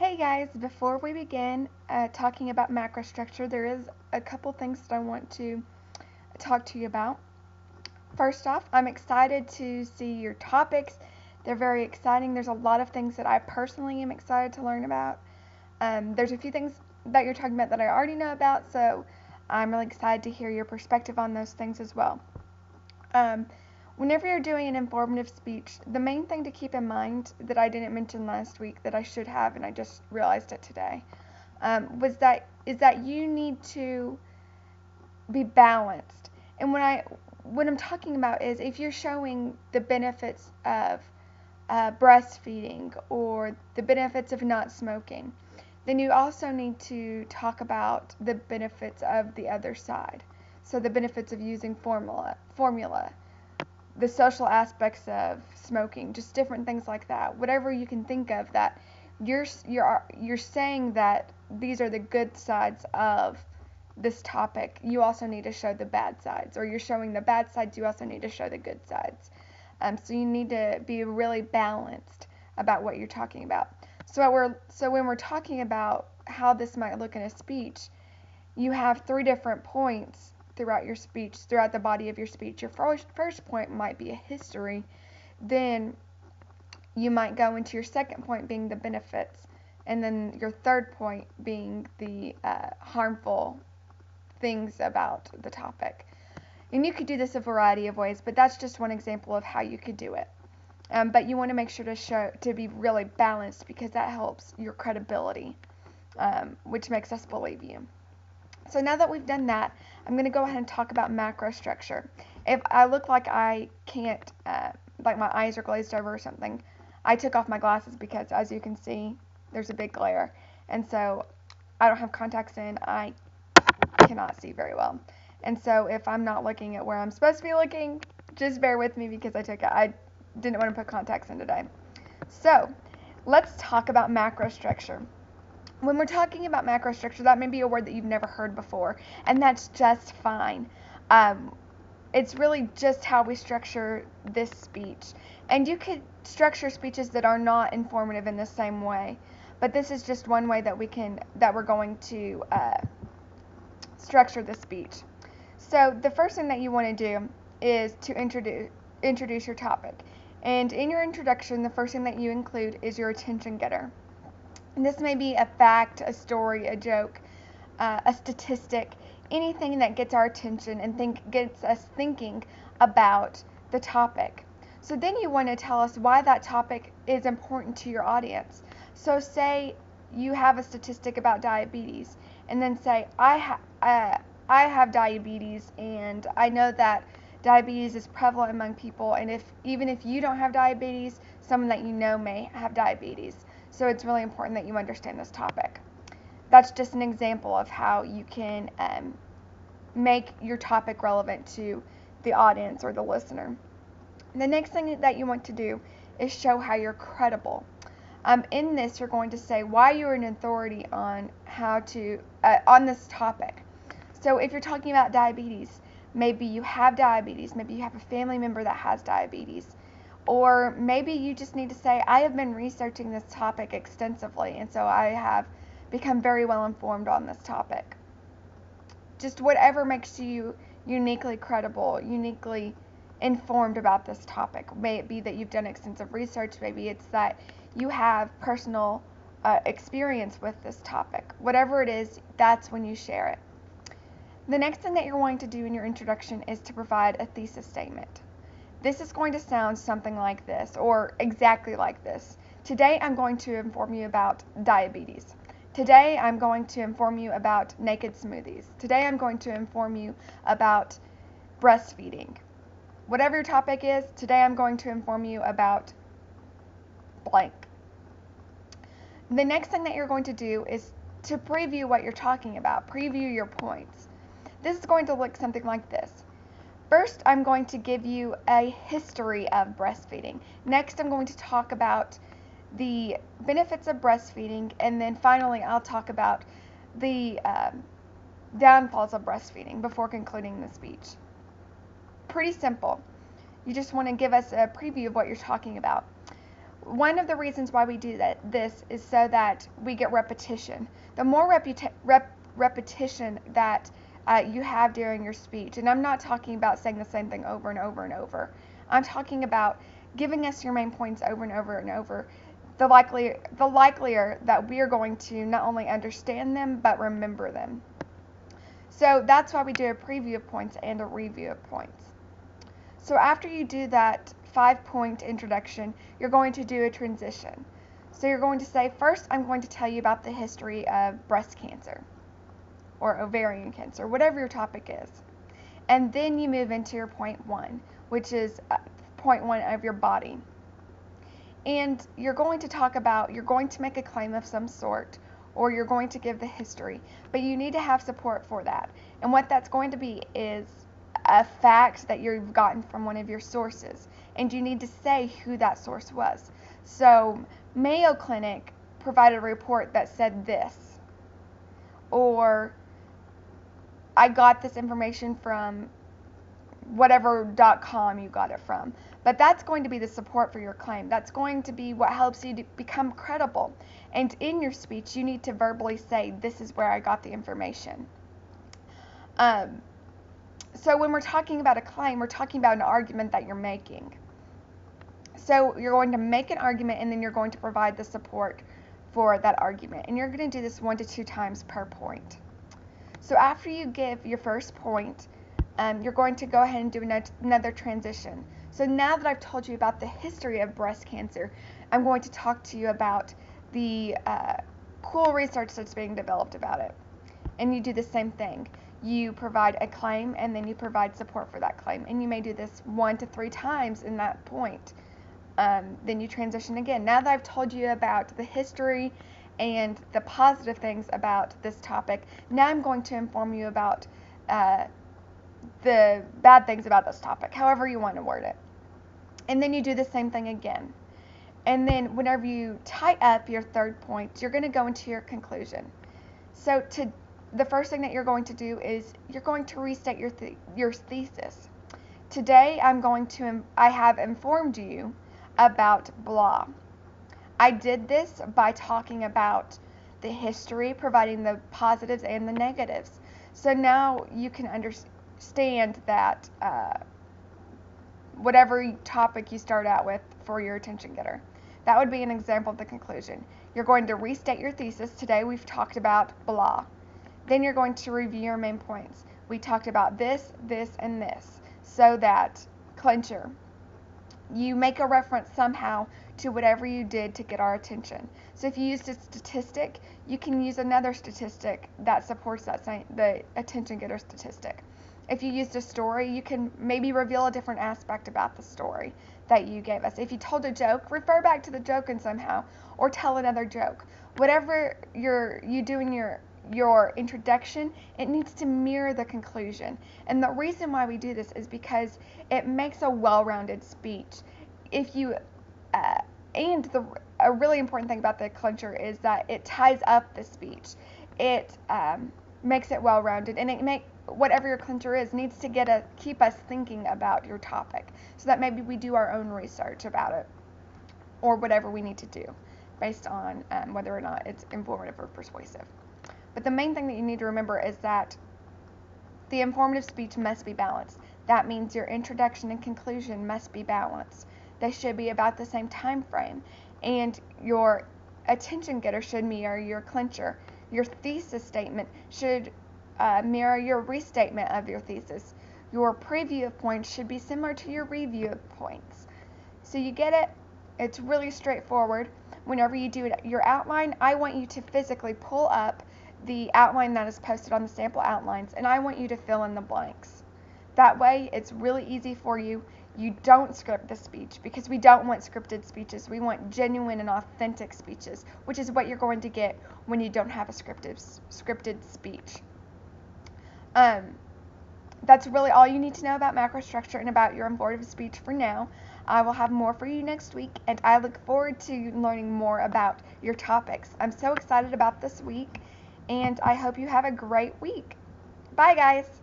Hey guys, before we begin talking about macrostructure, there is a couple things that I want to talk to you about. First off, I'm excited to see your topics. They're very exciting. There's a lot of things that I personally am excited to learn about. There's a few things that you're talking about that I already know about, so I'm really excited to hear your perspective on those things as well. Um, Whenever you're doing an informative speech, the main thing to keep in mind that I didn't mention last week that I should have, and I just realized it today, is that you need to be balanced. And what I'm talking about is if you're showing the benefits of breastfeeding or the benefits of not smoking, then you also need to talk about the benefits of the other side. So the benefits of using formula, the social aspects of smoking, just different things like that. Whatever you can think of that you're saying that these are the good sides of this topic. You also need to show the bad sides, or you're showing the bad sides. You also need to show the good sides. So you need to be really balanced about what you're talking about. So when we're talking about how this might look in a speech, you have three different points throughout your speech, throughout the body of your speech. Your first point might be a history. Then you might go into your second point being the benefits. And then your third point being the harmful things about the topic. And you could do this a variety of ways, but that's just one example of how you could do it. But you want to make sure to be really balanced because that helps your credibility, which makes us believe you. So now that we've done that, I'm going to go ahead and talk about macrostructure. If I look like I can't, like my eyes are glazed over or something, I took off my glasses because, as you can see, there's a big glare. And so I don't have contacts in. I cannot see very well. And so if I'm not looking at where I'm supposed to be looking, just bear with me because I didn't want to put contacts in today. So let's talk about macrostructure. When we're talking about macrostructure, that may be a word that you've never heard before, and that's just fine. It's really just how we structure this speech. And you could structure speeches that are not informative in the same way, but this is just one way that we're going to structure the speech. So the first thing that you want to do is to introduce your topic. And in your introduction, the first thing that you include is your attention getter. And this may be a fact, a story, a joke, a statistic, anything that gets our attention and gets us thinking about the topic. So then you want to tell us why that topic is important to your audience. So say you have a statistic about diabetes, and then say, I have diabetes, and I know that diabetes is prevalent among people, and even if you don't have diabetes, someone that you know may have diabetes. So it's really important that you understand this topic. That's just an example of how you can make your topic relevant to the audience or the listener. The next thing that you want to do is show how you're credible. In this, you're going to say why you're an authority on on this topic. So if you're talking about diabetes, maybe you have diabetes, maybe you have a family member that has diabetes. Or maybe you just need to say, I have been researching this topic extensively, and so I have become very well informed on this topic. Just whatever makes you uniquely credible, uniquely informed about this topic. May it be that you've done extensive research, maybe it's that you have personal experience with this topic. Whatever it is, that's when you share it. The next thing that you're going to do in your introduction is to provide a thesis statement. This is going to sound something like this, or exactly like this. Today I'm going to inform you about diabetes. Today I'm going to inform you about naked smoothies. Today I'm going to inform you about breastfeeding. Whatever your topic is, today I'm going to inform you about blank. The next thing that you're going to do is to preview what you're talking about, preview your points. This is going to look something like this. First, I'm going to give you a history of breastfeeding. Next, I'm going to talk about the benefits of breastfeeding, and then finally, I'll talk about the downfalls of breastfeeding before concluding the speech. Pretty simple. You just want to give us a preview of what you're talking about. one of the reasons why we do this is so that we get repetition. The more repetition that you have during your speech, and I'm not talking about saying the same thing over and over and over. I'm talking about giving us your main points over and over and over. The likelier that we are going to not only understand them but remember them. So that's why we do a preview of points and a review of points. So after you do that 5-point introduction, you're going to do a transition. So you're going to say, first I'm going to tell you about the history of breast cancer or ovarian cancer, whatever your topic is. And then you move into your point 1, which is point 1 of your body. And you're going to make a claim of some sort, or you're going to give the history, but you need to have support for that. And what that's going to be is a fact that you've gotten from one of your sources, and you need to say who that source was. So Mayo Clinic provided a report that said this, or I got this information from whatever.com you got it from. But that's going to be the support for your claim. That's going to be what helps you to become credible. And in your speech, you need to verbally say, this is where I got the information. So when we're talking about a claim, we're talking about an argument that you're making. So you're going to make an argument, and then you're going to provide the support for that argument. And you're going to do this 1 to 2 times per point. So after you give your first point, you're going to go ahead and do another transition. So now that I've told you about the history of breast cancer, I'm going to talk to you about the cool research that's being developed about it. And you do the same thing. You provide a claim, and then you provide support for that claim. And you may do this 1 to 3 times in that point. Then you transition again. Now that I've told you about the history and the positive things about this topic, now I'm going to inform you about the bad things about this topic, however you want to word it. And then you do the same thing again. And then whenever you tie up your third point, you're going to go into your conclusion. So the first thing that you're going to do is you're going to restate your thesis. Today I have informed you about blah. I did this by talking about the history, providing the positives and the negatives. So now you can understand that whatever topic you start out with for your attention getter. That would be an example of the conclusion. You're going to restate your thesis. Today we've talked about blah. Then you're going to review your main points. We talked about this, this, and this. So that, clincher, you make a reference somehow to whatever you did to get our attention. So if you used a statistic, you can use another statistic that supports the attention getter statistic. If you used a story, you can maybe reveal a different aspect about the story that you gave us. If you told a joke, refer back to the joke and somehow, or tell another joke. Whatever you do in your introduction, it needs to mirror the conclusion. And the reason why we do this is because it makes a well-rounded speech. A really important thing about the clincher is that it ties up the speech. It makes it well-rounded, and whatever your clincher is needs to keep us thinking about your topic, so that maybe we do our own research about it, or whatever we need to do based on whether or not it's informative or persuasive. But the main thing that you need to remember is that the informative speech must be balanced. That means your introduction and conclusion must be balanced. They should be about the same time frame, and your attention getter should mirror your clincher. Your thesis statement should mirror your restatement of your thesis. Your preview of points should be similar to your review of points. So you get it? It's really straightforward. Whenever you do your outline, I want you to physically pull up the outline that is posted on the sample outlines, and I want you to fill in the blanks. That way, it's really easy for you. You don't script the speech, because we don't want scripted speeches. We want genuine and authentic speeches, which is what you're going to get when you don't have a scripted speech. That's really all you need to know about macrostructure and about your informative speech for now. I will have more for you next week, and I look forward to learning more about your topics. I'm so excited about this week, and I hope you have a great week. Bye, guys.